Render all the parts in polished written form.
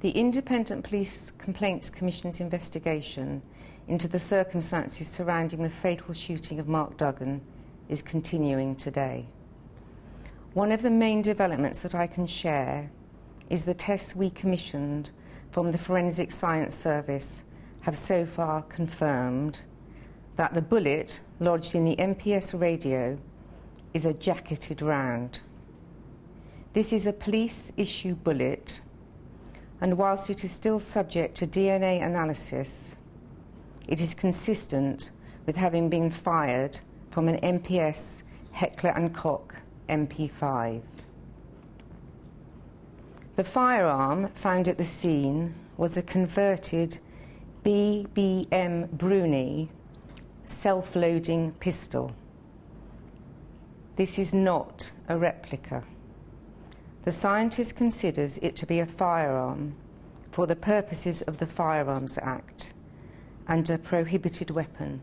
The Independent Police Complaints Commission's investigation into the circumstances surrounding the fatal shooting of Mark Duggan is continuing today. One of the main developments that I can share is the tests we commissioned from the Forensic Science Service have so far confirmed that the bullet lodged in the MPS radio is a jacketed round. This is a police-issue bullet, and whilst it is still subject to DNA analysis, it is consistent with having been fired from an MPS Heckler & Koch MP5. The firearm found at the scene was a converted BBM Bruni self-loading pistol. This is not a replica. The scientist considers it to be a firearm for the purposes of the Firearms Act and a prohibited weapon,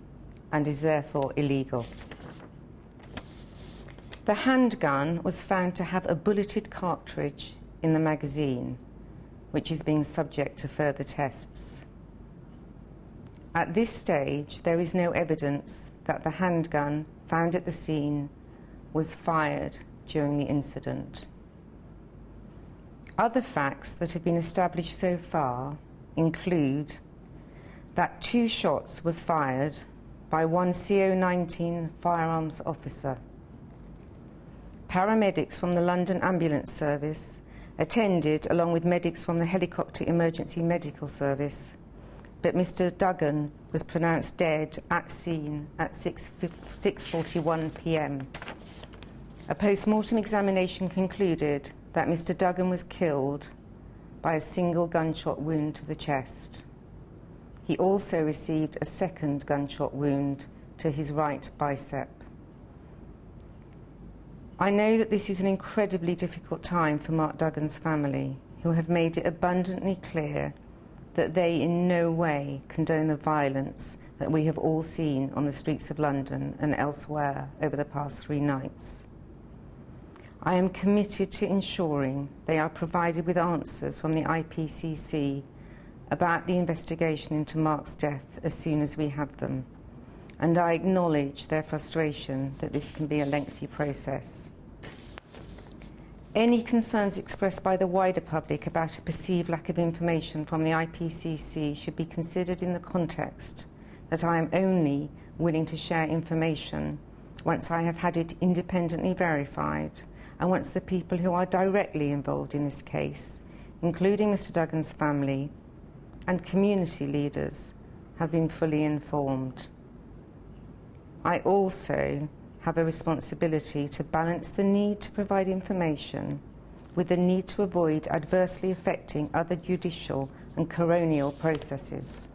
and is therefore illegal. The handgun was found to have a bulleted cartridge in the magazine, which is being subject to further tests. At this stage, there is no evidence that the handgun found at the scene was fired during the incident. Other facts that have been established so far include that 2 shots were fired by one CO19 firearms officer. Paramedics from the London Ambulance Service attended along with medics from the Helicopter Emergency Medical Service, but Mr. Duggan was pronounced dead at scene at 6:41 p.m. A post-mortem examination concluded that Mr. Duggan was killed by a single gunshot wound to the chest. He also received a second gunshot wound to his right bicep. I know that this is an incredibly difficult time for Mark Duggan's family, who have made it abundantly clear that they in no way condone the violence that we have all seen on the streets of London and elsewhere over the past 3 nights. I am committed to ensuring they are provided with answers from the IPCC about the investigation into Mark's death as soon as we have them, and I acknowledge their frustration that this can be a lengthy process. Any concerns expressed by the wider public about a perceived lack of information from the IPCC should be considered in the context that I am only willing to share information once I have had it independently verified and once the people who are directly involved in this case, including Mr. Duggan's family and community leaders, have been fully informed. I also have a responsibility to balance the need to provide information with the need to avoid adversely affecting other judicial and coronial processes.